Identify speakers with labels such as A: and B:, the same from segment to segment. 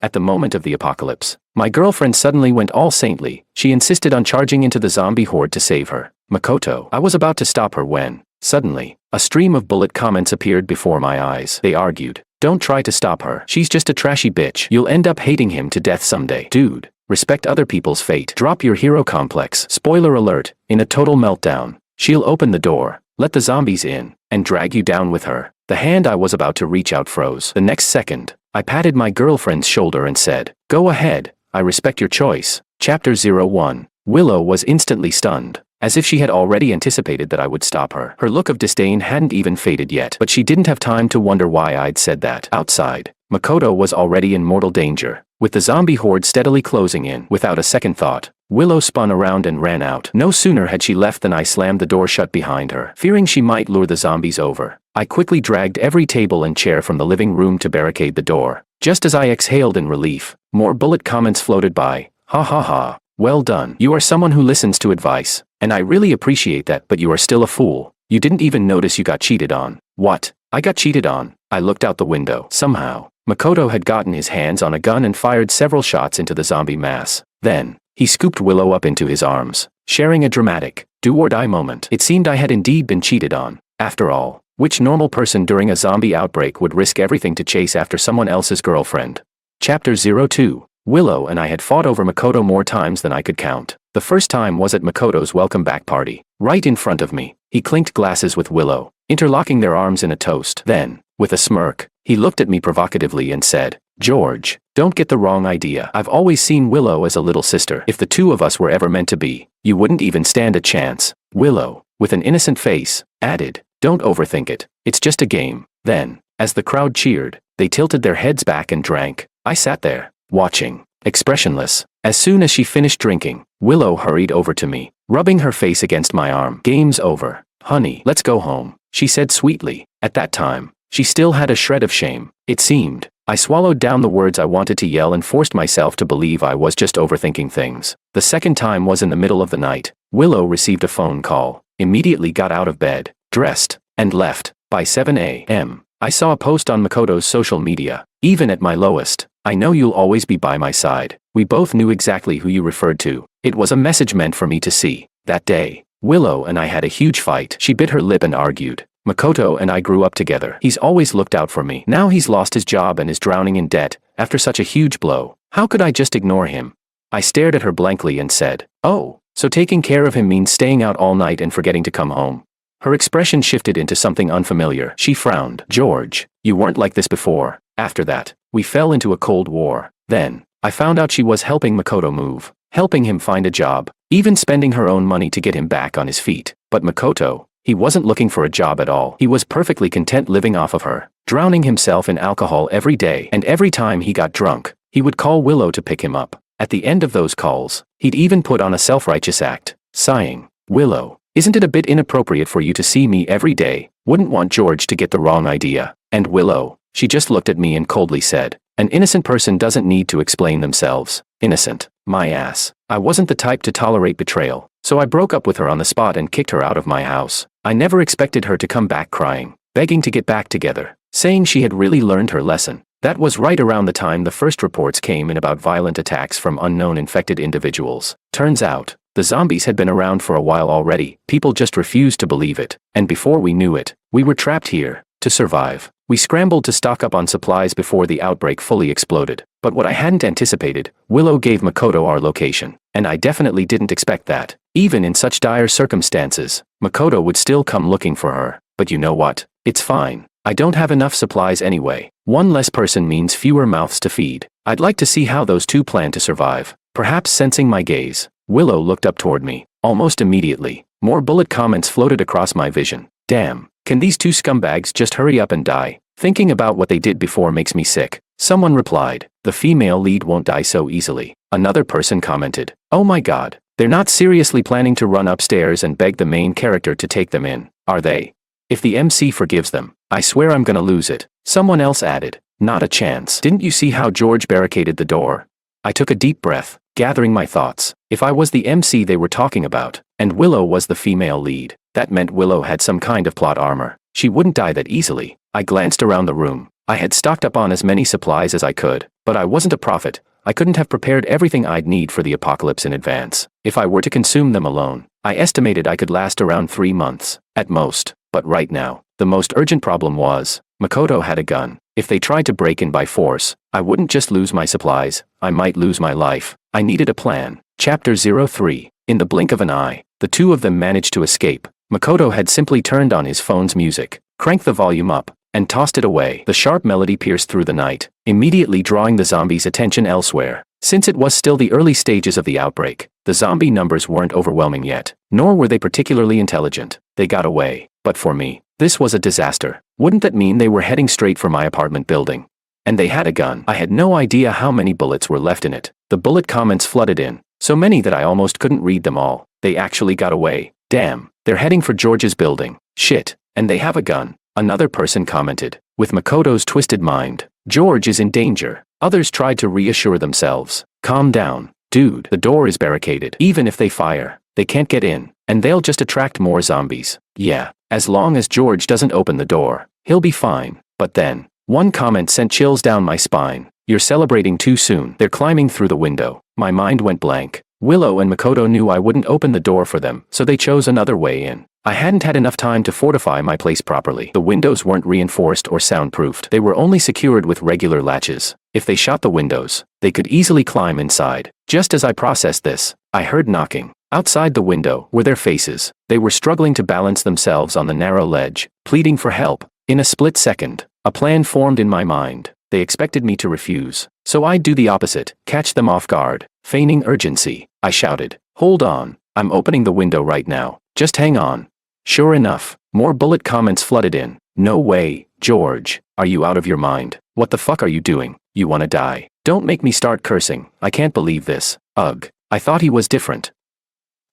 A: At the moment of the apocalypse, my girlfriend suddenly went all saintly. She insisted on charging into the zombie horde to save her. Makoto. I was about to stop her when, suddenly, a stream of bullet comments appeared before my eyes. They argued, "Don't try to stop her. She's just a trashy bitch. You'll end up hating him to death someday. Dude, respect other people's fate. Drop your hero complex." Spoiler alert, in a total meltdown, she'll open the door, let the zombies in, and drag you down with her. The hand I was about to reach out froze. The next second, I patted my girlfriend's shoulder and said, "Go ahead, I respect your choice." Chapter 01. Willow was instantly stunned, as if she had already anticipated that I would stop her. Her look of disdain hadn't even faded yet, but she didn't have time to wonder why I'd said that. Outside, Makoto was already in mortal danger, with the zombie horde steadily closing in. Without a second thought, Willow spun around and ran out. No sooner had she left than I slammed the door shut behind her. Fearing she might lure the zombies over, I quickly dragged every table and chair from the living room to barricade the door. Just as I exhaled in relief, more bullet comments floated by. "Ha ha ha, well done. You are someone who listens to advice, and I really appreciate that, but you are still a fool. You didn't even notice you got cheated on." "What? I got cheated on?" I looked out the window. Somehow, Makoto had gotten his hands on a gun and fired several shots into the zombie mass. Then, he scooped Willow up into his arms, sharing a dramatic, do-or-die moment. It seemed I had indeed been cheated on. After all, which normal person during a zombie outbreak would risk everything to chase after someone else's girlfriend? Chapter 02. Willow and I had fought over Makoto more times than I could count. The first time was at Makoto's welcome back party. Right in front of me, he clinked glasses with Willow, interlocking their arms in a toast. Then, with a smirk, he looked at me provocatively and said, "George, don't get the wrong idea. I've always seen Willow as a little sister. If the two of us were ever meant to be, you wouldn't even stand a chance." Willow, with an innocent face, added, "Don't overthink it. It's just a game." Then, as the crowd cheered, they tilted their heads back and drank. I sat there, watching, expressionless. As soon as she finished drinking, Willow hurried over to me, rubbing her face against my arm. "Game's over. Honey, let's go home," she said sweetly. At that time, she still had a shred of shame, it seemed. I swallowed down the words I wanted to yell and forced myself to believe I was just overthinking things. The second time was in the middle of the night. Willow received a phone call, immediately got out of bed, dressed, and left. By 7 a.m., I saw a post on Makoto's social media. "Even at my lowest, I know you'll always be by my side." We both knew exactly who you referred to. It was a message meant for me to see. That day, Willow and I had a huge fight. She bit her lip and argued. "Makoto and I grew up together. He's always looked out for me. Now he's lost his job and is drowning in debt after such a huge blow. How could I just ignore him?" I stared at her blankly and said, "Oh, so taking care of him means staying out all night and forgetting to come home?" Her expression shifted into something unfamiliar. She frowned. "George, you weren't like this before." After that, we fell into a cold war. Then, I found out she was helping Makoto move, helping him find a job, even spending her own money to get him back on his feet. But Makoto, he wasn't looking for a job at all. He was perfectly content living off of her, drowning himself in alcohol every day. And every time he got drunk, he would call Willow to pick him up. At the end of those calls, he'd even put on a self-righteous act, sighing, "Willow, isn't it a bit inappropriate for you to see me every day? Wouldn't want George to get the wrong idea." And Willow, she just looked at me and coldly said, "An innocent person doesn't need to explain themselves." Innocent, my ass. I wasn't the type to tolerate betrayal, so I broke up with her on the spot and kicked her out of my house. I never expected her to come back crying, begging to get back together, saying she had really learned her lesson. That was right around the time the first reports came in about violent attacks from unknown infected individuals. Turns out, the zombies had been around for a while already. People just refused to believe it. And before we knew it, we were trapped here, to survive. We scrambled to stock up on supplies before the outbreak fully exploded. But what I hadn't anticipated, Willow gave Makoto our location. And I definitely didn't expect that. Even in such dire circumstances, Makoto would still come looking for her. But you know what? It's fine. I don't have enough supplies anyway. One less person means fewer mouths to feed. I'd like to see how those two plan to survive. Perhaps sensing my gaze, Willow looked up toward me. Almost immediately, more bullet comments floated across my vision. "Damn, can these two scumbags just hurry up and die? Thinking about what they did before makes me sick." Someone replied, "The female lead won't die so easily." Another person commented, "Oh my god, they're not seriously planning to run upstairs and beg the main character to take them in, are they? If the MC forgives them, I swear I'm gonna lose it." Someone else added, "Not a chance. Didn't you see how George barricaded the door?" I took a deep breath, gathering my thoughts. If I was the MC they were talking about, and Willow was the female lead, that meant Willow had some kind of plot armor. She wouldn't die that easily. I glanced around the room. I had stocked up on as many supplies as I could, but I wasn't a prophet. I couldn't have prepared everything I'd need for the apocalypse in advance. If I were to consume them alone, I estimated I could last around 3 months, at most. But right now, the most urgent problem was, Makoto had a gun. If they tried to break in by force, I wouldn't just lose my supplies, I might lose my life. I needed a plan. Chapter 03. In the blink of an eye, the two of them managed to escape. Makoto had simply turned on his phone's music, cranked the volume up, and tossed it away. The sharp melody pierced through the night, immediately drawing the zombies' attention elsewhere. Since it was still the early stages of the outbreak, the zombie numbers weren't overwhelming yet, nor were they particularly intelligent. They got away. But for me, this was a disaster. Wouldn't that mean they were heading straight for my apartment building? And they had a gun. I had no idea how many bullets were left in it. The bullet comments flooded in, so many that I almost couldn't read them all. They actually got away. Damn, they're heading for George's building. Shit, and they have a gun. Another person commented, with Makoto's twisted mind, George is in danger. Others tried to reassure themselves. Calm down, dude. The door is barricaded. Even if they fire, they can't get in, and they'll just attract more zombies. Yeah, as long as George doesn't open the door, he'll be fine. But then, one comment sent chills down my spine. You're celebrating too soon. They're climbing through the window. My mind went blank. Willow and Makoto knew I wouldn't open the door for them, so they chose another way in. I hadn't had enough time to fortify my place properly. The windows weren't reinforced or soundproofed. They were only secured with regular latches. If they shot the windows, they could easily climb inside. Just as I processed this, I heard knocking. Outside the window were their faces. They were struggling to balance themselves on the narrow ledge, pleading for help. In a split second, a plan formed in my mind. They expected me to refuse, so I'd do the opposite, catch them off guard. Feigning urgency, I shouted, "Hold on, I'm opening the window right now. Just hang on." Sure enough, more bullet comments flooded in. No way, George, are you out of your mind? What the fuck are you doing? You wanna die? Don't make me start cursing. I can't believe this. Ugh, I thought he was different.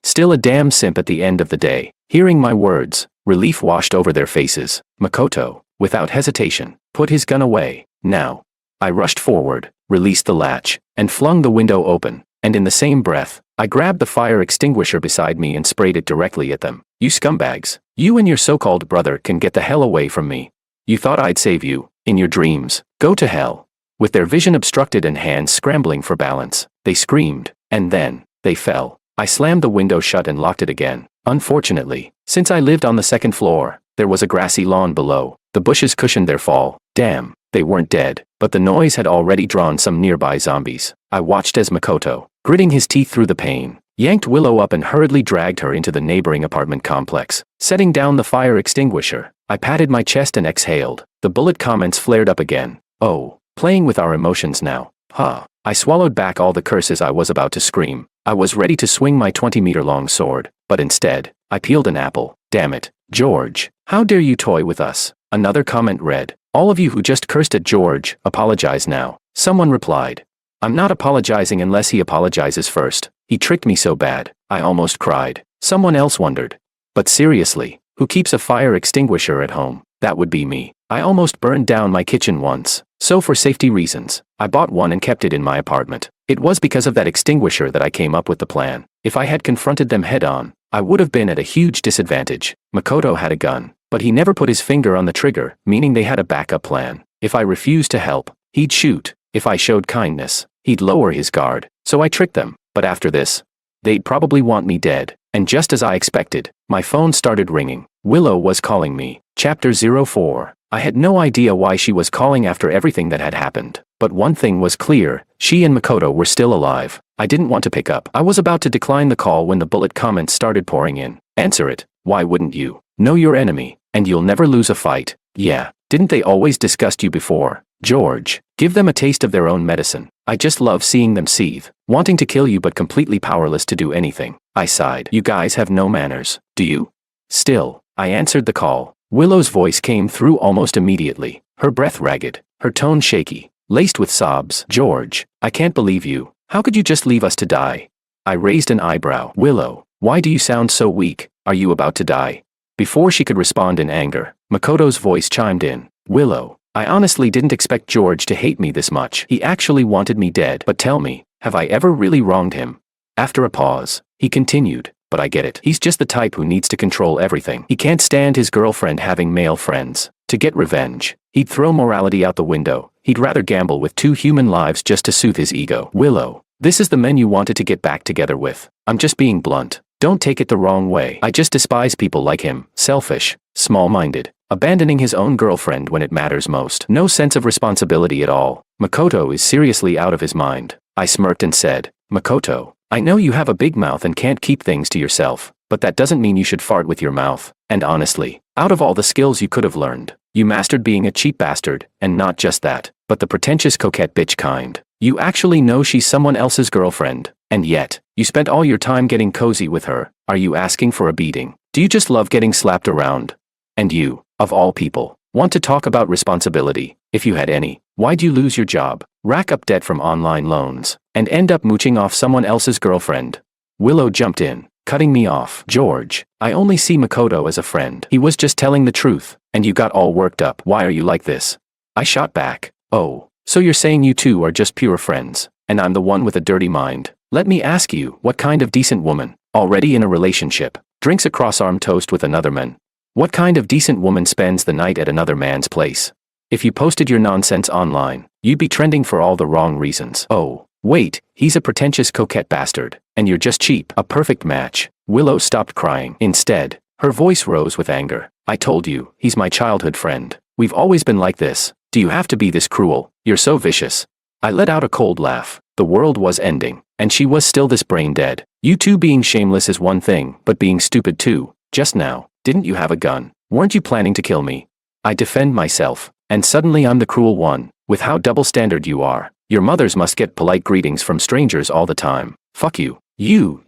A: Still a damn simp at the end of the day. Hearing my words, relief washed over their faces. Makoto, without hesitation, put his gun away. Now. I rushed forward, released the latch, and flung the window open, and in the same breath, I grabbed the fire extinguisher beside me and sprayed it directly at them. You scumbags, you and your so-called brother can get the hell away from me. You thought I'd save you, in your dreams. Go to hell. With their vision obstructed and hands scrambling for balance, they screamed, and then, they fell. I slammed the window shut and locked it again. Unfortunately, since I lived on the second floor, there was a grassy lawn below. The bushes cushioned their fall. Damn, they weren't dead, but the noise had already drawn some nearby zombies. I watched as Makoto, gritting his teeth through the pain, yanked Willow up and hurriedly dragged her into the neighboring apartment complex. Setting down the fire extinguisher, I patted my chest and exhaled. The bullet comments flared up again. Oh, playing with our emotions now. Huh. I swallowed back all the curses I was about to scream. I was ready to swing my 20-meter-long sword, but instead, I peeled an apple. Damn it, George, how dare you toy with us? Another comment read, all of you who just cursed at George, apologize now. Someone replied, I'm not apologizing unless he apologizes first. He tricked me so bad, I almost cried. Someone else wondered, but seriously, who keeps a fire extinguisher at home? That would be me. I almost burned down my kitchen once, so for safety reasons, I bought one and kept it in my apartment. It was because of that extinguisher that I came up with the plan. If I had confronted them head-on, I would have been at a huge disadvantage. Makoto had a gun, but he never put his finger on the trigger, meaning they had a backup plan. If I refused to help, he'd shoot. If I showed kindness, he'd lower his guard. So I tricked them. But after this, they'd probably want me dead. And just as I expected, my phone started ringing. Willow was calling me. Chapter 04. I had no idea why she was calling after everything that had happened. But one thing was clear, she and Makoto were still alive. I didn't want to pick up. I was about to decline the call when the bullet comments started pouring in. Answer it. Why wouldn't you? Know your enemy, and you'll never lose a fight. Yeah, didn't they always disgust you before? George, give them a taste of their own medicine. I just love seeing them seethe, wanting to kill you but completely powerless to do anything. I sighed. You guys have no manners, do you? Still, I answered the call. Willow's voice came through almost immediately, her breath ragged, her tone shaky, laced with sobs. George, I can't believe you. How could you just leave us to die? I raised an eyebrow. Willow, why do you sound so weak? Are you about to die? Before she could respond in anger, Makoto's voice chimed in. Willow, I honestly didn't expect George to hate me this much. He actually wanted me dead. But tell me, have I ever really wronged him? After a pause, he continued. But I get it. He's just the type who needs to control everything. He can't stand his girlfriend having male friends. To get revenge. He'd throw morality out the window. He'd rather gamble with 2 human lives just to soothe his ego. Willow. This is the men you wanted to get back together with. I'm just being blunt. Don't take it the wrong way. I just despise people like him. Selfish. Small-minded. Abandoning his own girlfriend when it matters most. No sense of responsibility at all. Makoto is seriously out of his mind. I smirked and said, Makoto, I know you have a big mouth and can't keep things to yourself, but that doesn't mean you should fart with your mouth. And honestly, out of all the skills you could have learned, you mastered being a cheap bastard, and not just that, but the pretentious coquette bitch kind. You actually know she's someone else's girlfriend, and yet, you spent all your time getting cozy with her. Are you asking for a beating? Do you just love getting slapped around? And you, of all people, want to talk about responsibility, if you had any. Why'd you lose your job, rack up debt from online loans, and end up mooching off someone else's girlfriend? Willow jumped in, cutting me off. George, I only see Makoto as a friend. He was just telling the truth, and you got all worked up. Why are you like this? I shot back. Oh, so you're saying you two are just pure friends, and I'm the one with a dirty mind? Let me ask you, what kind of decent woman, already in a relationship, drinks a cross-arm toast with another man? What kind of decent woman spends the night at another man's place? If you posted your nonsense online, you'd be trending for all the wrong reasons. Oh, wait, he's a pretentious coquette bastard, and you're just cheap. A perfect match. Willow stopped crying. Instead, her voice rose with anger. I told you, he's my childhood friend. We've always been like this. Do you have to be this cruel? You're so vicious. I let out a cold laugh. The world was ending, and she was still this brain dead. You two being shameless is one thing, but being stupid too. Just now, didn't you have a gun? Weren't you planning to kill me? I defend myself, and suddenly I'm the cruel one. With how double-standard you are, your mothers must get polite greetings from strangers all the time. Fuck you. You.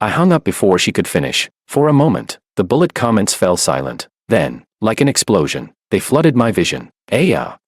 A: I hung up before she could finish. For a moment, the bullet comments fell silent. Then, like an explosion, they flooded my vision.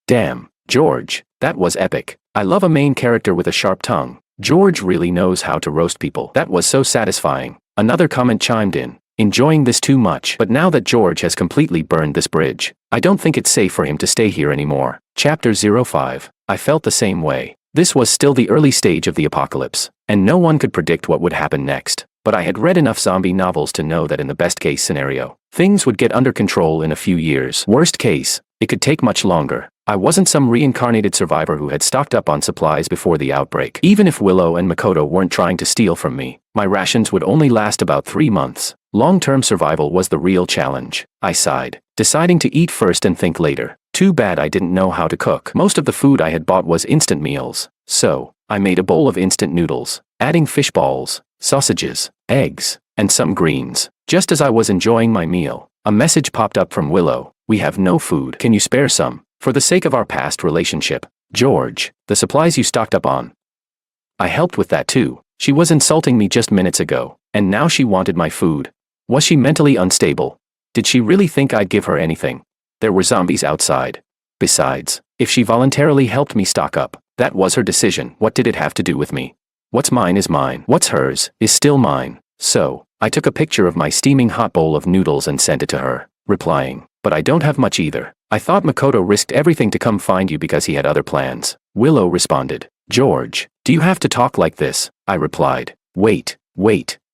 A: Damn, George, that was epic. I love a main character with a sharp tongue. George really knows how to roast people. That was so satisfying. Another comment chimed in. Enjoying this too much. But now that George has completely burned this bridge, I don't think it's safe for him to stay here anymore. Chapter 05. I felt the same way. This was still the early stage of the apocalypse, and no one could predict what would happen next. But I had read enough zombie novels to know that in the best-case scenario, things would get under control in a few years. Worst case, it could take much longer. I wasn't some reincarnated survivor who had stocked up on supplies before the outbreak. Even if Willow and Makoto weren't trying to steal from me, my rations would only last about 3 months. Long-term survival was the real challenge. I sighed, deciding to eat first and think later. Too bad I didn't know how to cook. Most of the food I had bought was instant meals. So, I made a bowl of instant noodles, adding fish balls, sausages, eggs, and some greens. Just as I was enjoying my meal, a message popped up from Willow. We have no food. Can you spare some? For the sake of our past relationship. George, the supplies you stocked up on. I helped with that too. She was insulting me just minutes ago, and now she wanted my food. Was she mentally unstable? Did she really think I'd give her anything? There were zombies outside. Besides, if she voluntarily helped me stock up, that was her decision. What did it have to do with me? What's mine is mine. What's hers is still mine. So, I took a picture of my steaming hot bowl of noodles and sent it to her, replying, but I don't have much either. I thought Makoto risked everything to come find you because he had other plans. Willow responded. George, do you have to talk like this? I replied. Wait,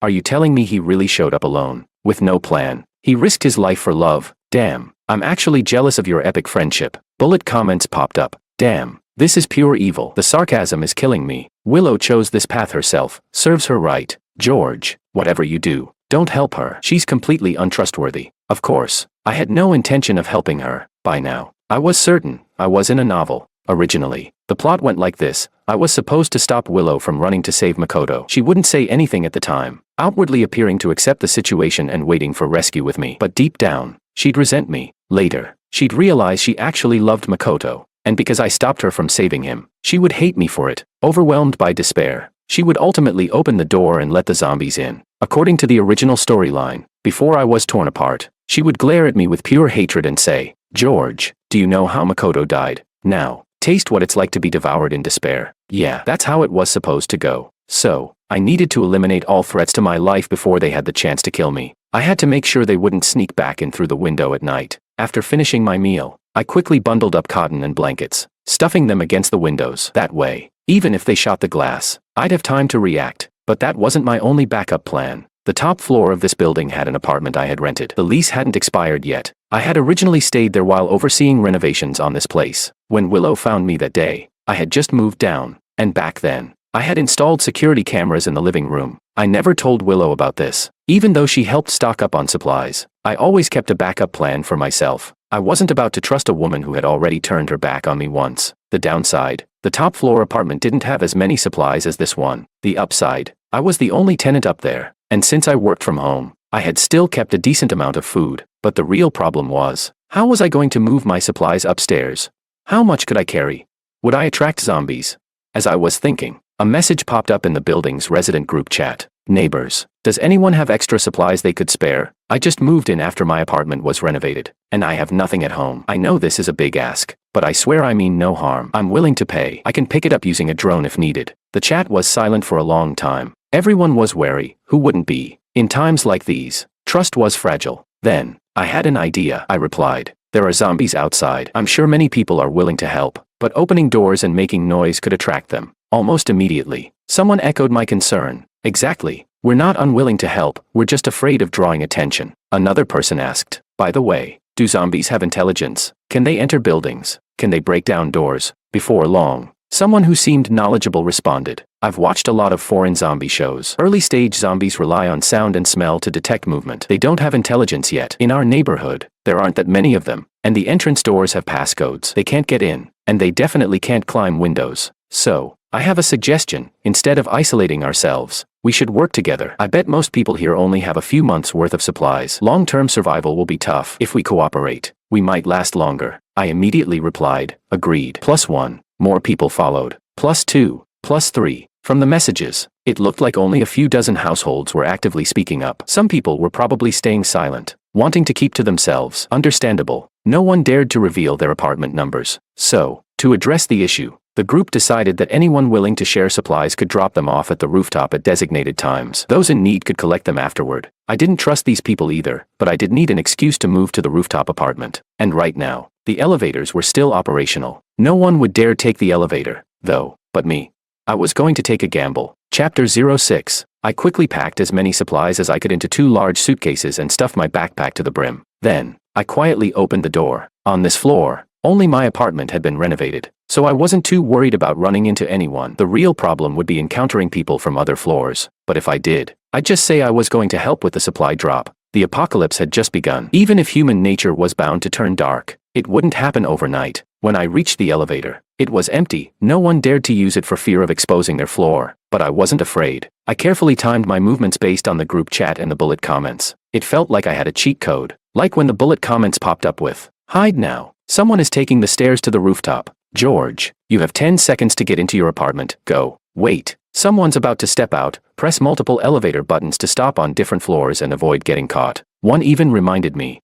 A: are you telling me he really showed up alone, with no plan? He risked his life for love. Damn, I'm actually jealous of your epic friendship. Bullet comments popped up. Damn, this is pure evil. The sarcasm is killing me. Willow chose this path herself. Serves her right. George, whatever you do, don't help her. She's completely untrustworthy. Of course, I had no intention of helping her. By now, I was certain I was in a novel. Originally, the plot went like this. I was supposed to stop Willow from running to save Makoto. She wouldn't say anything at the time, outwardly appearing to accept the situation and waiting for rescue with me. But deep down, she'd resent me. Later, she'd realize she actually loved Makoto, and because I stopped her from saving him, she would hate me for it. Overwhelmed by despair, she would ultimately open the door and let the zombies in. According to the original storyline, before I was torn apart, she would glare at me with pure hatred and say, George, do you know how Makoto died? Now, taste what it's like to be devoured in despair. Yeah, that's how it was supposed to go. So, I needed to eliminate all threats to my life before they had the chance to kill me. I had to make sure they wouldn't sneak back in through the window at night. After finishing my meal, I quickly bundled up cotton and blankets, stuffing them against the windows. That way, even if they shot the glass, I'd have time to react. But that wasn't my only backup plan. The top floor of this building had an apartment I had rented. The lease hadn't expired yet. I had originally stayed there while overseeing renovations on this place. When Willow found me that day, I had just moved down, and back then, I had installed security cameras in the living room. I never told Willow about this. Even though she helped stock up on supplies, I always kept a backup plan for myself. I wasn't about to trust a woman who had already turned her back on me once. The downside, the top floor apartment didn't have as many supplies as this one. The upside, I was the only tenant up there, and since I worked from home, I had still kept a decent amount of food. But the real problem was, how was I going to move my supplies upstairs? How much could I carry? Would I attract zombies? As I was thinking, a message popped up in the building's resident group chat. Neighbors, does anyone have extra supplies they could spare? I just moved in after my apartment was renovated, and I have nothing at home. I know this is a big ask, but I swear I mean no harm. I'm willing to pay. I can pick it up using a drone if needed. The chat was silent for a long time. Everyone was wary. Who wouldn't be? In times like these, trust was fragile. Then, I had an idea. I replied, there are zombies outside. I'm sure many people are willing to help, but opening doors and making noise could attract them. Almost immediately, someone echoed my concern. Exactly. We're not unwilling to help, we're just afraid of drawing attention. Another person asked, by the way, do zombies have intelligence? Can they enter buildings? Can they break down doors? Before long, someone who seemed knowledgeable responded, I've watched a lot of foreign zombie shows. Early-stage zombies rely on sound and smell to detect movement. They don't have intelligence yet. In our neighborhood, there aren't that many of them, and the entrance doors have passcodes. They can't get in, and they definitely can't climb windows. So, I have a suggestion. Instead of isolating ourselves, we should work together. I bet most people here only have a few months' worth of supplies. Long-term survival will be tough. If we cooperate, we might last longer. I immediately replied, agreed. +1. More people followed. +2. +3. From the messages, it looked like only a few dozen households were actively speaking up. Some people were probably staying silent, wanting to keep to themselves. Understandable. No one dared to reveal their apartment numbers. So, to address the issue, the group decided that anyone willing to share supplies could drop them off at the rooftop at designated times. Those in need could collect them afterward. I didn't trust these people either, but I did need an excuse to move to the rooftop apartment. And right now, the elevators were still operational. No one would dare take the elevator, though, but me. I was going to take a gamble. Chapter 06. I quickly packed as many supplies as I could into 2 large suitcases and stuffed my backpack to the brim. Then, I quietly opened the door. On this floor, only my apartment had been renovated, so I wasn't too worried about running into anyone. The real problem would be encountering people from other floors. But if I did, I'd just say I was going to help with the supply drop. The apocalypse had just begun. Even if human nature was bound to turn dark, it wouldn't happen overnight. When I reached the elevator, it was empty. No one dared to use it for fear of exposing their floor. But I wasn't afraid. I carefully timed my movements based on the group chat and the bullet comments. It felt like I had a cheat code. Like when the bullet comments popped up with, hide now. Someone is taking the stairs to the rooftop. George, you have 10 seconds to get into your apartment. Go. Wait. Someone's about to step out. Press multiple elevator buttons to stop on different floors and avoid getting caught. One even reminded me,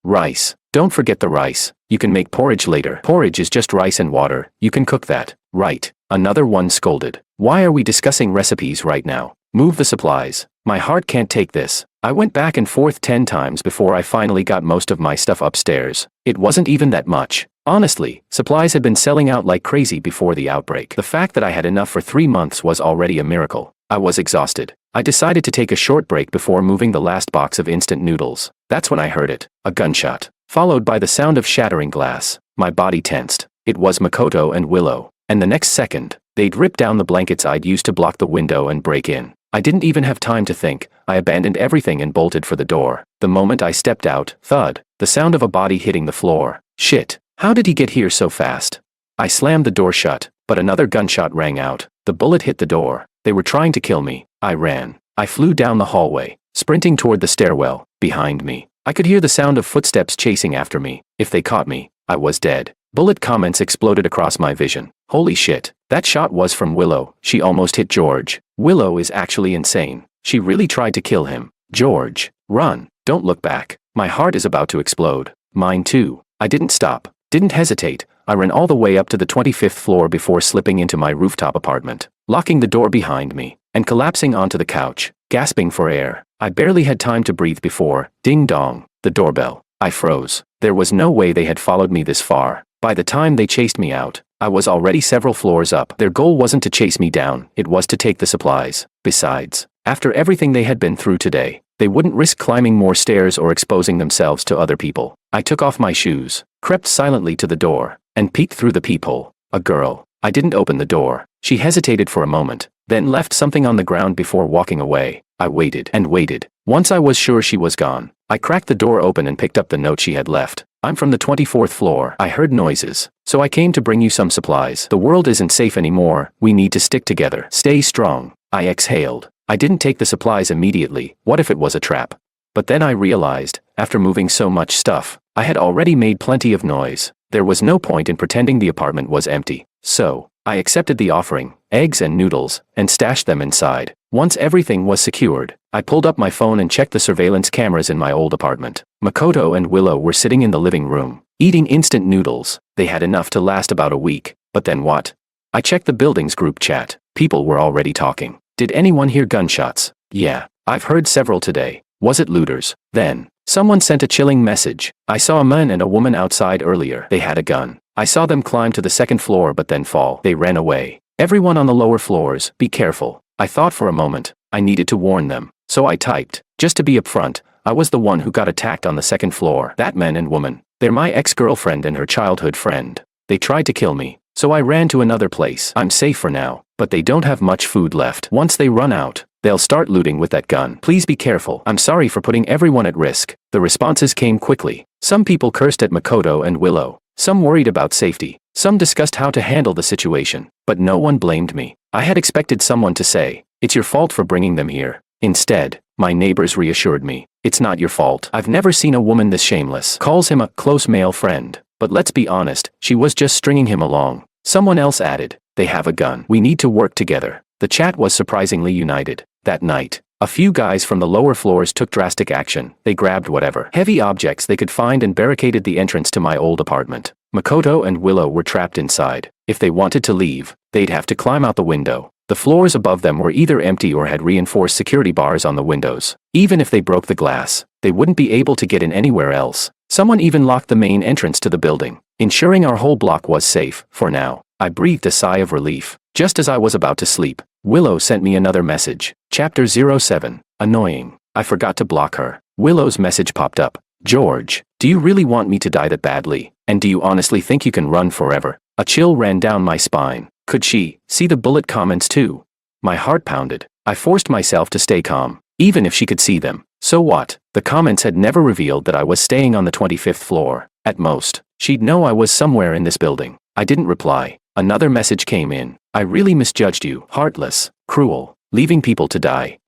A: rice. Don't forget the rice. You can make porridge later. Porridge is just rice and water. You can cook that. Right. Another one scolded. Why are we discussing recipes right now? Move the supplies. My heart can't take this. I went back and forth 10 times before I finally got most of my stuff upstairs. It wasn't even that much. Honestly, supplies had been selling out like crazy before the outbreak. The fact that I had enough for 3 months was already a miracle. I was exhausted. I decided to take a short break before moving the last box of instant noodles. That's when I heard it. A gunshot, followed by the sound of shattering glass. My body tensed. It was Makoto and Willow. And the next second, they'd ripped down the blankets I'd used to block the window and break in. I didn't even have time to think. I abandoned everything and bolted for the door. The moment I stepped out, thud, the sound of a body hitting the floor. Shit, how did he get here so fast? I slammed the door shut, but another gunshot rang out. The bullet hit the door. They were trying to kill me. I ran. I flew down the hallway, sprinting toward the stairwell. Behind me, I could hear the sound of footsteps chasing after me. If they caught me, I was dead. Bullet comments exploded across my vision. Holy shit, that shot was from Willow. She almost hit George. Willow is actually insane. She really tried to kill him. George, run. Don't look back. My heart is about to explode. Mine too. I didn't stop. Didn't hesitate. I ran all the way up to the 25th floor before slipping into my rooftop apartment, locking the door behind me, and collapsing onto the couch, gasping for air. I barely had time to breathe before, ding dong, the doorbell. I froze. There was no way they had followed me this far. By the time they chased me out, I was already several floors up. Their goal wasn't to chase me down, it was to take the supplies. Besides, After everything they had been through today, they wouldn't risk climbing more stairs or exposing themselves to other people. I took off my shoes, crept silently to the door, and peeked through the peephole. A girl. I didn't open the door. She hesitated for a moment, then left something on the ground before walking away. I waited and waited. Once I was sure she was gone, I cracked the door open and picked up the note she had left. I'm from the 24th floor. I heard noises, so I came to bring you some supplies. The world isn't safe anymore. We need to stick together. Stay strong. I exhaled. I didn't take the supplies immediately. What if it was a trap? But then I realized, after moving so much stuff, I had already made plenty of noise. There was no point in pretending the apartment was empty. So, I accepted the offering, eggs and noodles, and stashed them inside. Once everything was secured, I pulled up my phone and checked the surveillance cameras in my old apartment. Makoto and Willow were sitting in the living room, eating instant noodles. They had enough to last about a week. But then what? I checked the building's group chat. People were already talking. Did anyone hear gunshots? Yeah, I've heard several today. Was it looters? Then, someone sent a chilling message. I saw a man and a woman outside earlier. They had a gun. I saw them climb to the second floor but then fall. They ran away. Everyone on the lower floors, be careful. I thought for a moment. I needed to warn them. So I typed. Just to be upfront, I was the one who got attacked on the second floor. That man and woman. They're my ex-girlfriend and her childhood friend. They tried to kill me. So I ran to another place. I'm safe for now, but they don't have much food left. Once they run out, they'll start looting with that gun. Please be careful. I'm sorry for putting everyone at risk. The responses came quickly. Some people cursed at Makoto and Willow. Some worried about safety. Some discussed how to handle the situation. But no one blamed me. I had expected someone to say, "It's your fault for bringing them here." Instead, my neighbors reassured me. "It's not your fault. I've never seen a woman this shameless." Calls him a close male friend. But let's be honest, she was just stringing him along. Someone else added, "They have a gun. We need to work together." The chat was surprisingly united. That night, a few guys from the lower floors took drastic action. They grabbed whatever heavy objects they could find and barricaded the entrance to my old apartment. Makoto and Willow were trapped inside. If they wanted to leave, they'd have to climb out the window. The floors above them were either empty or had reinforced security bars on the windows. Even if they broke the glass, they wouldn't be able to get in anywhere else. Someone even locked the main entrance to the building, ensuring our whole block was safe, for now. I breathed a sigh of relief. Just as I was about to sleep, Willow sent me another message. Chapter 07. Annoying. I forgot to block her. Willow's message popped up. "George, do you really want me to die that badly? And do you honestly think you can run forever?" A chill ran down my spine. Could she see the bullet comments too? My heart pounded. I forced myself to stay calm, even if she could see them. So what? The comments had never revealed that I was staying on the 25th floor. At most, she'd know I was somewhere in this building. I didn't reply. Another message came in. "I really misjudged you. Heartless, cruel, leaving people to die.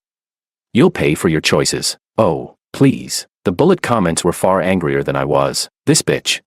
A: You'll pay for your choices. Oh, please." The bullet comments were far angrier than I was. "This bitch.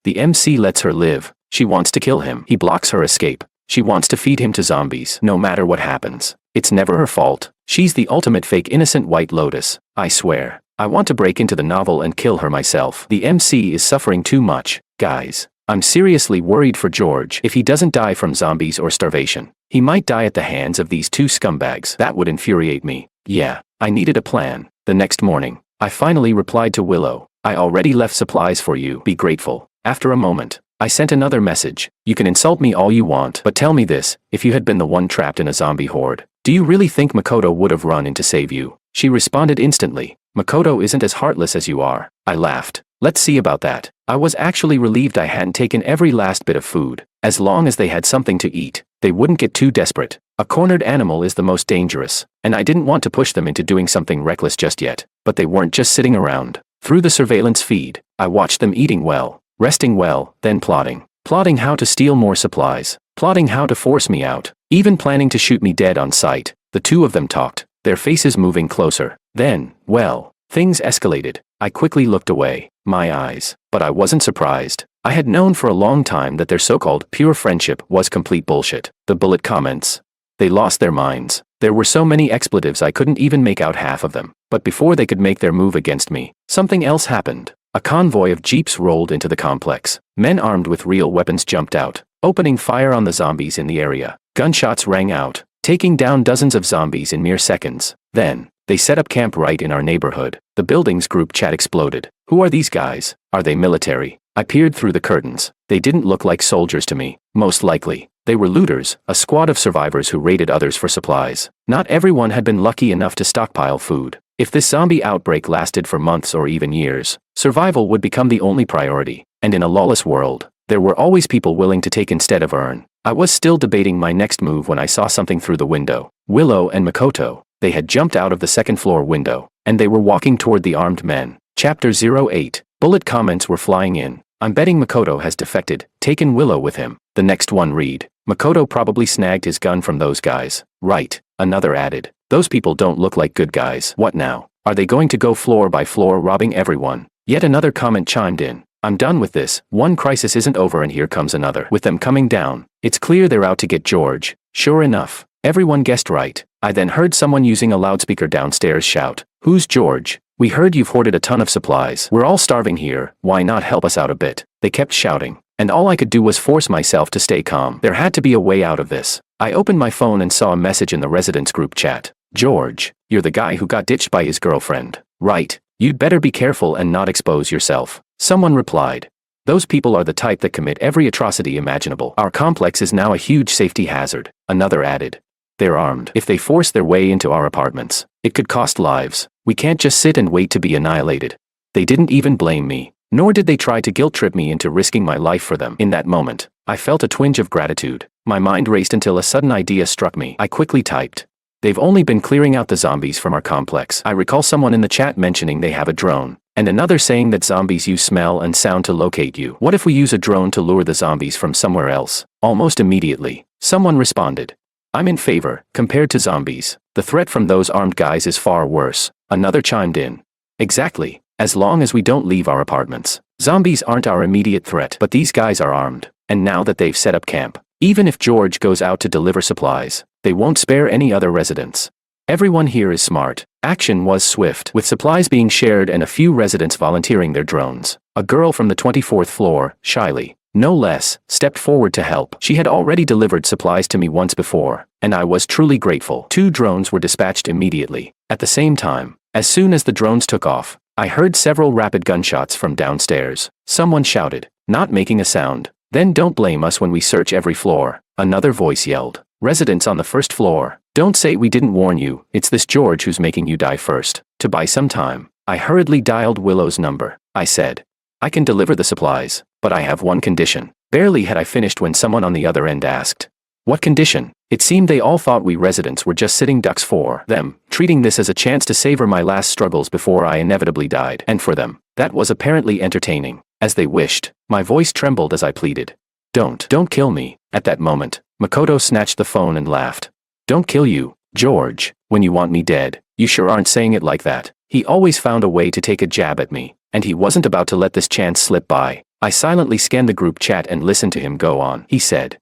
A: The MC lets her live. She wants to kill him. He blocks her escape. She wants to feed him to zombies. No matter what happens, it's never her fault. She's the ultimate fake innocent White Lotus. I swear, I want to break into the novel and kill her myself. The MC is suffering too much. Guys, I'm seriously worried for George. If he doesn't die from zombies or starvation, he might die at the hands of these two scumbags. That would infuriate me." Yeah, I needed a plan. The next morning, I finally replied to Willow. "I already left supplies for you. Be grateful." After a moment, I sent another message. "You can insult me all you want, but tell me this, if you had been the one trapped in a zombie horde, do you really think Makoto would have run in to save you?" She responded instantly. "Makoto isn't as heartless as you are." I laughed. Let's see about that. I was actually relieved I hadn't taken every last bit of food. As long as they had something to eat, they wouldn't get too desperate. A cornered animal is the most dangerous, and I didn't want to push them into doing something reckless just yet. But they weren't just sitting around. Through the surveillance feed, I watched them eating well, resting well, then plotting. Plotting how to steal more supplies. Plotting how to force me out. Even planning to shoot me dead on sight. The two of them talked, their faces moving closer. Then, well, things escalated. I quickly looked away, my eyes, but I wasn't surprised. I had known for a long time that their so-called pure friendship was complete bullshit. The bullet comments. They lost their minds. There were so many expletives I couldn't even make out half of them. But before they could make their move against me, something else happened. A convoy of jeeps rolled into the complex. Men armed with real weapons jumped out, opening fire on the zombies in the area. Gunshots rang out, taking down dozens of zombies in mere seconds. Then, they set up camp right in our neighborhood. The building's group chat exploded. Who are these guys? Are they military? I peered through the curtains. They didn't look like soldiers to me, most likely. They were looters, a squad of survivors who raided others for supplies. Not everyone had been lucky enough to stockpile food. If this zombie outbreak lasted for months or even years, survival would become the only priority. And in a lawless world, there were always people willing to take instead of earn. I was still debating my next move when I saw something through the window. Willow and Makoto. They had jumped out of the second-floor window, and they were walking toward the armed men. Chapter 08. Bullet comments were flying in. I'm betting Makoto has defected, taken Willow with him. The next one read. Makoto probably snagged his gun from those guys. Right. Another added. Those people don't look like good guys. What now? Are they going to go floor by floor robbing everyone? Yet another comment chimed in. I'm done with this. One crisis isn't over and here comes another. With them coming down, it's clear they're out to get George. Sure enough, everyone guessed right. I then heard someone using a loudspeaker downstairs shout, "Who's George? We heard you've hoarded a ton of supplies. We're all starving here. Why not help us out a bit?" They kept shouting, and all I could do was force myself to stay calm. There had to be a way out of this. I opened my phone and saw a message in the residents group chat. "George, you're the guy who got ditched by his girlfriend, right? You'd better be careful and not expose yourself." Someone replied. "Those people are the type that commit every atrocity imaginable. Our complex is now a huge safety hazard." Another added. "They're armed. If they force their way into our apartments, it could cost lives. We can't just sit and wait to be annihilated." They didn't even blame me, nor did they try to guilt-trip me into risking my life for them. In that moment, I felt a twinge of gratitude. My mind raced until a sudden idea struck me. I quickly typed. "They've only been clearing out the zombies from our complex." I recall someone in the chat mentioning they have a drone, and another saying that zombies use smell and sound to locate you. What if we use a drone to lure the zombies from somewhere else? Almost immediately, someone responded. "I'm in favor. Compared to zombies, the threat from those armed guys is far worse." Another chimed in. "Exactly. As long as we don't leave our apartments, zombies aren't our immediate threat. But these guys are armed, and now that they've set up camp, even if George goes out to deliver supplies, they won't spare any other residents. Everyone here is smart." Action was swift, with supplies being shared and a few residents volunteering their drones. A girl from the 24th floor, shyly, no less, stepped forward to help. She had already delivered supplies to me once before, and I was truly grateful. 2 drones were dispatched immediately. At the same time, as soon as the drones took off, I heard several rapid gunshots from downstairs. Someone shouted, "Not making a sound. Then don't blame us when we search every floor." Another voice yelled, "Residents on the first floor, don't say we didn't warn you. It's this George who's making you die first." To buy some time, I hurriedly dialed Willow's number. I said, "I can deliver the supplies, but I have one condition." Barely had I finished when someone on the other end asked, "What condition?" It seemed they all thought we residents were just sitting ducks for them, treating this as a chance to savor my last struggles before I inevitably died. And for them, that was apparently entertaining. As they wished, my voice trembled as I pleaded. Don't kill me." At that moment, Makoto snatched the phone and laughed. "Don't kill you, George, when you want me dead. You sure aren't saying it like that." He always found a way to take a jab at me, and he wasn't about to let this chance slip by. I silently scanned the group chat and listened to him go on. He said,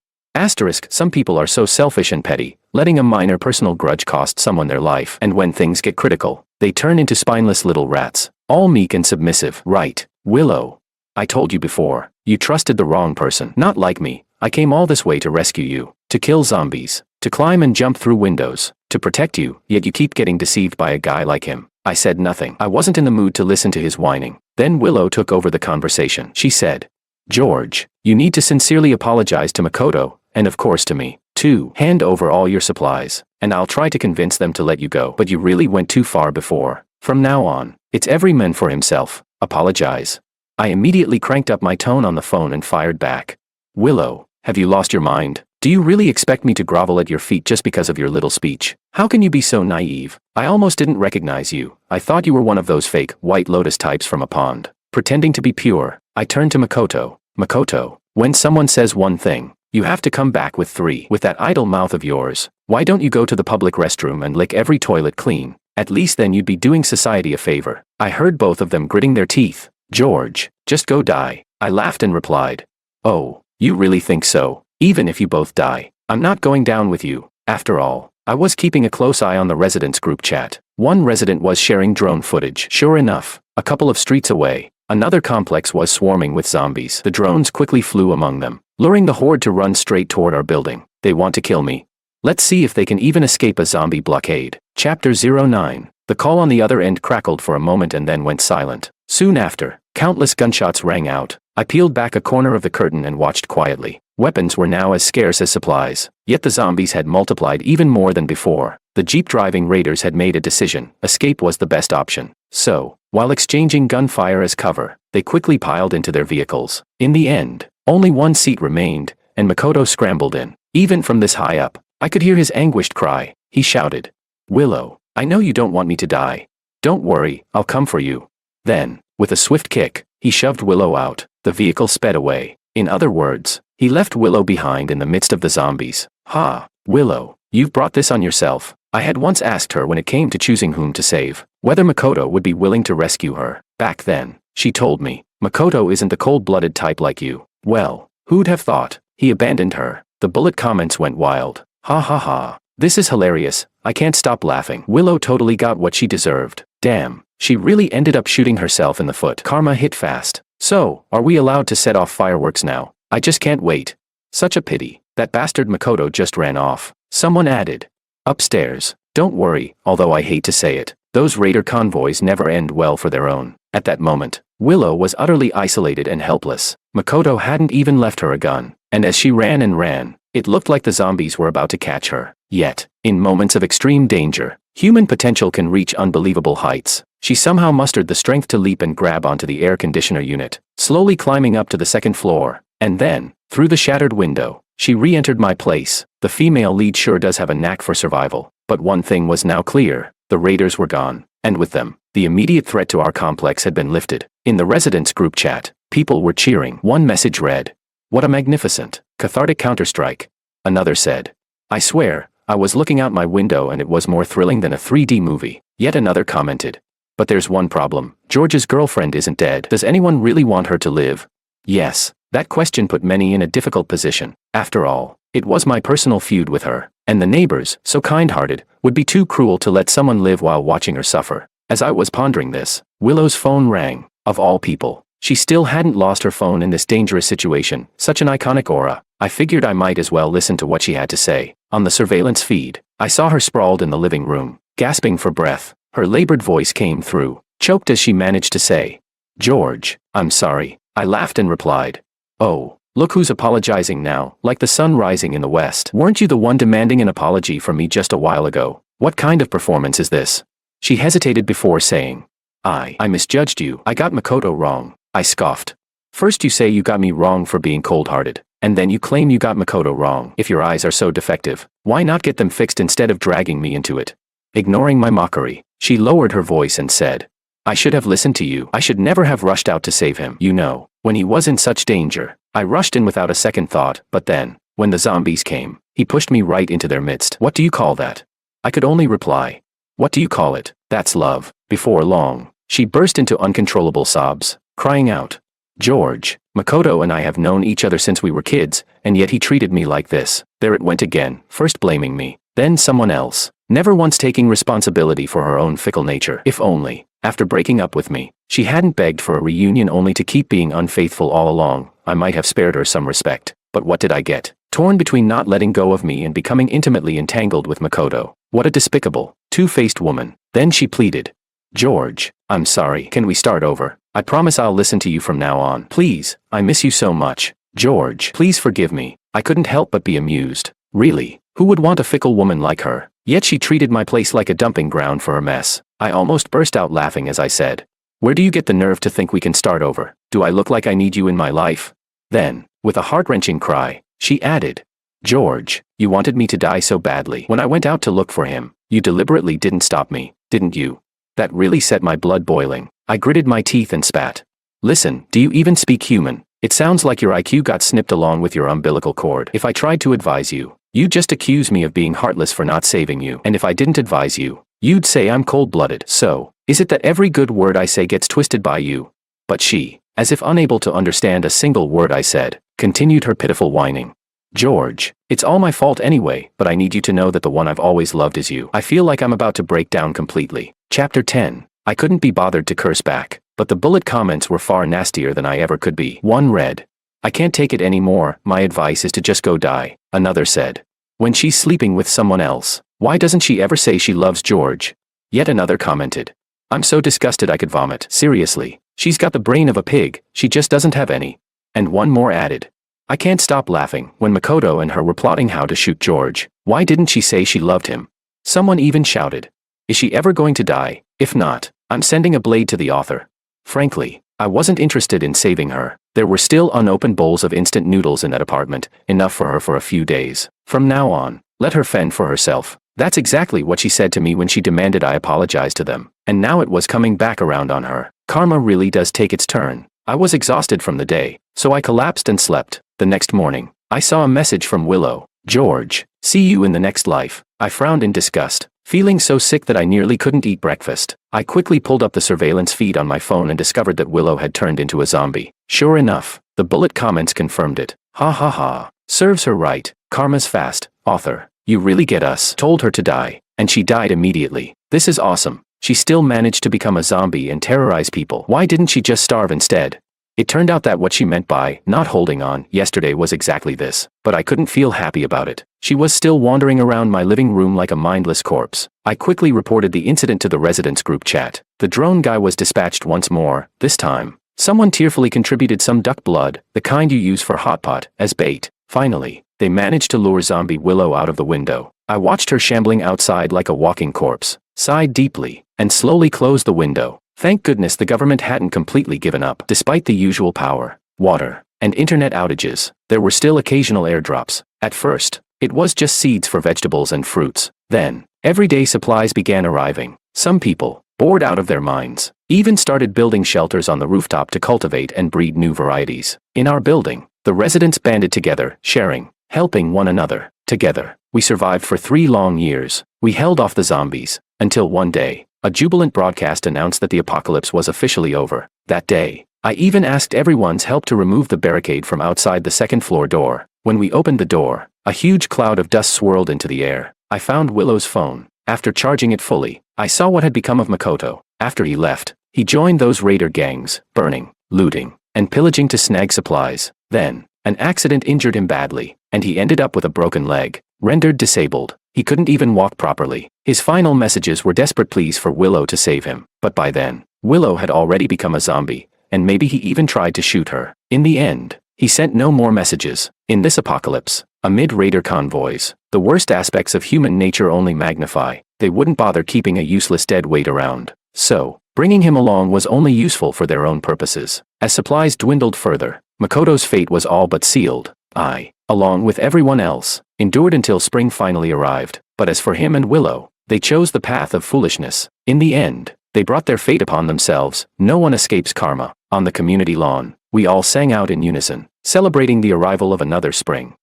A: "Some people are so selfish and petty, letting a minor personal grudge cost someone their life. And when things get critical, they turn into spineless little rats, all meek and submissive." Right, Willow. I told you before, you trusted the wrong person. Not like me. I came all this way to rescue you, to kill zombies, to climb and jump through windows, to protect you, yet you keep getting deceived by a guy like him. I said nothing. I wasn't in the mood to listen to his whining. Then Willow took over the conversation. She said, "George, you need to sincerely apologize to Makoto, and of course to me, too. Hand over all your supplies, and I'll try to convince them to let you go. But you really went too far before. From now on, it's every man for himself. Apologize." I immediately cranked up my tone on the phone and fired back. "Willow, have you lost your mind? Do you really expect me to grovel at your feet just because of your little speech? How can you be so naive? I almost didn't recognize you. I thought you were one of those fake White Lotus types from a pond, pretending to be pure." I turned to Makoto. "Makoto, when someone says one thing, you have to come back with 3. With that idle mouth of yours, why don't you go to the public restroom and lick every toilet clean? At least then you'd be doing society a favor." I heard both of them gritting their teeth. "George, just go die." I laughed and replied, "Oh, you really think so? Even if you both die, I'm not going down with you." After all, I was keeping a close eye on the residents' group chat. One resident was sharing drone footage. Sure enough, a couple of streets away, another complex was swarming with zombies. The drones quickly flew among them, luring the horde to run straight toward our building. They want to kill me. Let's see if they can even escape a zombie blockade. Chapter 09. The call on the other end crackled for a moment and then went silent. Soon after, countless gunshots rang out. I peeled back a corner of the curtain and watched quietly. Weapons were now as scarce as supplies, yet the zombies had multiplied even more than before. The jeep-driving raiders had made a decision. Escape was the best option. So, while exchanging gunfire as cover, they quickly piled into their vehicles. In the end, only one seat remained, and Makoto scrambled in. Even from this high up, I could hear his anguished cry. He shouted, "Willow, I know you don't want me to die. Don't worry, I'll come for you." Then, with a swift kick, he shoved Willow out. The vehicle sped away. In other words, he left Willow behind in the midst of the zombies. "Ha, Willow, you've brought this on yourself." I had once asked her when it came to choosing whom to save, whether Makoto would be willing to rescue her. Back then, she told me, "Makoto isn't the cold-blooded type like you." Well, who'd have thought? He abandoned her. The bullet comments went wild. "Ha ha ha. This is hilarious. I can't stop laughing." Willow totally got what she deserved. Damn, she really ended up shooting herself in the foot. Karma hit fast. So, are we allowed to set off fireworks now? I just can't wait. Such a pity. That bastard Makoto just ran off. Someone added. Upstairs. Don't worry, although I hate to say it, those raider convoys never end well for their own. At that moment, Willow was utterly isolated and helpless. Makoto hadn't even left her a gun, and as she ran and ran, it looked like the zombies were about to catch her. Yet, in moments of extreme danger, human potential can reach unbelievable heights. She somehow mustered the strength to leap and grab onto the air conditioner unit, slowly climbing up to the second floor, and then, through the shattered window, she re-entered my place. The female lead sure does have a knack for survival, but one thing was now clear: the raiders were gone, and with them, the immediate threat to our complex had been lifted. In the residents' group chat, people were cheering. One message read, "What a magnificent, cathartic counterstrike." Another said, "I swear, I was looking out my window and it was more thrilling than a 3D movie." Yet another commented, "But there's one problem. George's girlfriend isn't dead. Does anyone really want her to live?" Yes, that question put many in a difficult position. After all, it was my personal feud with her, and the neighbors, so kind-hearted, would be too cruel to let someone live while watching her suffer. As I was pondering this, Willow's phone rang. Of all people, she still hadn't lost her phone in this dangerous situation. Such an iconic aura. I figured I might as well listen to what she had to say. On the surveillance feed, I saw her sprawled in the living room, gasping for breath. Her labored voice came through, choked as she managed to say, "George, I'm sorry." I laughed and replied, "Oh, look who's apologizing now, like the sun rising in the west. Weren't you the one demanding an apology from me just a while ago? What kind of performance is this?" She hesitated before saying, I misjudged you. I got Makoto wrong." I scoffed. "First you say you got me wrong for being cold-hearted, and then you claim you got Makoto wrong. If your eyes are so defective, why not get them fixed instead of dragging me into it?" Ignoring my mockery, she lowered her voice and said, "I should have listened to you. I should never have rushed out to save him. You know, when he was in such danger, I rushed in without a second thought, but then, when the zombies came, he pushed me right into their midst. What do you call that?" I could only reply, "What do you call it? That's love." Before long, she burst into uncontrollable sobs, crying out, "George, Makoto and I have known each other since we were kids, and yet he treated me like this." There it went again, first blaming me, then someone else, never once taking responsibility for her own fickle nature. If only, after breaking up with me, she hadn't begged for a reunion only to keep being unfaithful all along, I might have spared her some respect. But what did I get? Torn between not letting go of me and becoming intimately entangled with Makoto. What a despicable, two-faced woman. Then she pleaded, "George, I'm sorry. Can we start over? I promise I'll listen to you from now on. Please, I miss you so much. George, please forgive me." I couldn't help but be amused. Really, who would want a fickle woman like her? Yet she treated my place like a dumping ground for her mess. I almost burst out laughing as I said, "Where do you get the nerve to think we can start over? Do I look like I need you in my life?" Then, with a heart-wrenching cry, she added, "George, you wanted me to die so badly. When I went out to look for him, you deliberately didn't stop me, didn't you?" That really set my blood boiling. I gritted my teeth and spat. "Listen, do you even speak human? It sounds like your IQ got snipped along with your umbilical cord. If I tried to advise you, you'd just accuse me of being heartless for not saving you. And if I didn't advise you, you'd say I'm cold-blooded. So, is it that every good word I say gets twisted by you?" But she, as if unable to understand a single word I said, continued her pitiful whining. "George, it's all my fault anyway, but I need you to know that the one I've always loved is you." I feel like I'm about to break down completely. Chapter 10. I couldn't be bothered to curse back, but the bullet comments were far nastier than I ever could be. One read, "I can't take it anymore, my advice is to just go die." Another said, "When she's sleeping with someone else, why doesn't she ever say she loves George?" Yet another commented, "I'm so disgusted I could vomit. Seriously, she's got the brain of a pig, she just doesn't have any." And one more added. I can't stop laughing. When Makoto and her were plotting how to shoot George, why didn't she say she loved him? Someone even shouted. Is she ever going to die? If not, I'm sending a blade to the author. Frankly, I wasn't interested in saving her. There were still unopened bowls of instant noodles in that apartment, enough for her for a few days. From now on, let her fend for herself. That's exactly what she said to me when she demanded I apologize to them. And now it was coming back around on her. Karma really does take its turn. I was exhausted from the day, so I collapsed and slept. The next morning, I saw a message from Willow. George, see you in the next life. I frowned in disgust, feeling so sick that I nearly couldn't eat breakfast. I quickly pulled up the surveillance feed on my phone and discovered that Willow had turned into a zombie. Sure enough, the bullet comments confirmed it. Ha ha ha. Serves her right. Karma's fast. Author, you really get us. Told her to die, and she died immediately. This is awesome. She still managed to become a zombie and terrorize people. Why didn't she just starve instead? It turned out that what she meant by not holding on yesterday was exactly this, but I couldn't feel happy about it. She was still wandering around my living room like a mindless corpse. I quickly reported the incident to the residents group chat. The drone guy was dispatched once more. This time, someone tearfully contributed some duck blood, the kind you use for hot pot, as bait. Finally, they managed to lure zombie Willow out of the window. I watched her shambling outside like a walking corpse, sighed deeply, and slowly closed the window. Thank goodness the government hadn't completely given up. Despite the usual power, water, and internet outages, there were still occasional airdrops. At first, it was just seeds for vegetables and fruits. Then, everyday supplies began arriving. Some people, bored out of their minds, even started building shelters on the rooftop to cultivate and breed new varieties. In our building, the residents banded together, sharing, helping one another. Together, we survived for 3 long years. We held off the zombies, until one day, a jubilant broadcast announced that the apocalypse was officially over. That day, I even asked everyone's help to remove the barricade from outside the second-floor door. When we opened the door, a huge cloud of dust swirled into the air. I found Willow's phone. After charging it fully, I saw what had become of Makoto. After he left, he joined those raider gangs, burning, looting, and pillaging to snag supplies. Then, an accident injured him badly, and he ended up with a broken leg, rendered disabled. He couldn't even walk properly. His final messages were desperate pleas for Willow to save him. But by then, Willow had already become a zombie, and maybe he even tried to shoot her. In the end, he sent no more messages. In this apocalypse, amid raider convoys, the worst aspects of human nature only magnify. They wouldn't bother keeping a useless dead weight around. So, bringing him along was only useful for their own purposes. As supplies dwindled further, Makoto's fate was all but sealed. I, along with everyone else, endured until spring finally arrived. But as for him and Willow, they chose the path of foolishness. In the end, they brought their fate upon themselves. No one escapes karma. On the community lawn, we all sang out in unison, celebrating the arrival of another spring.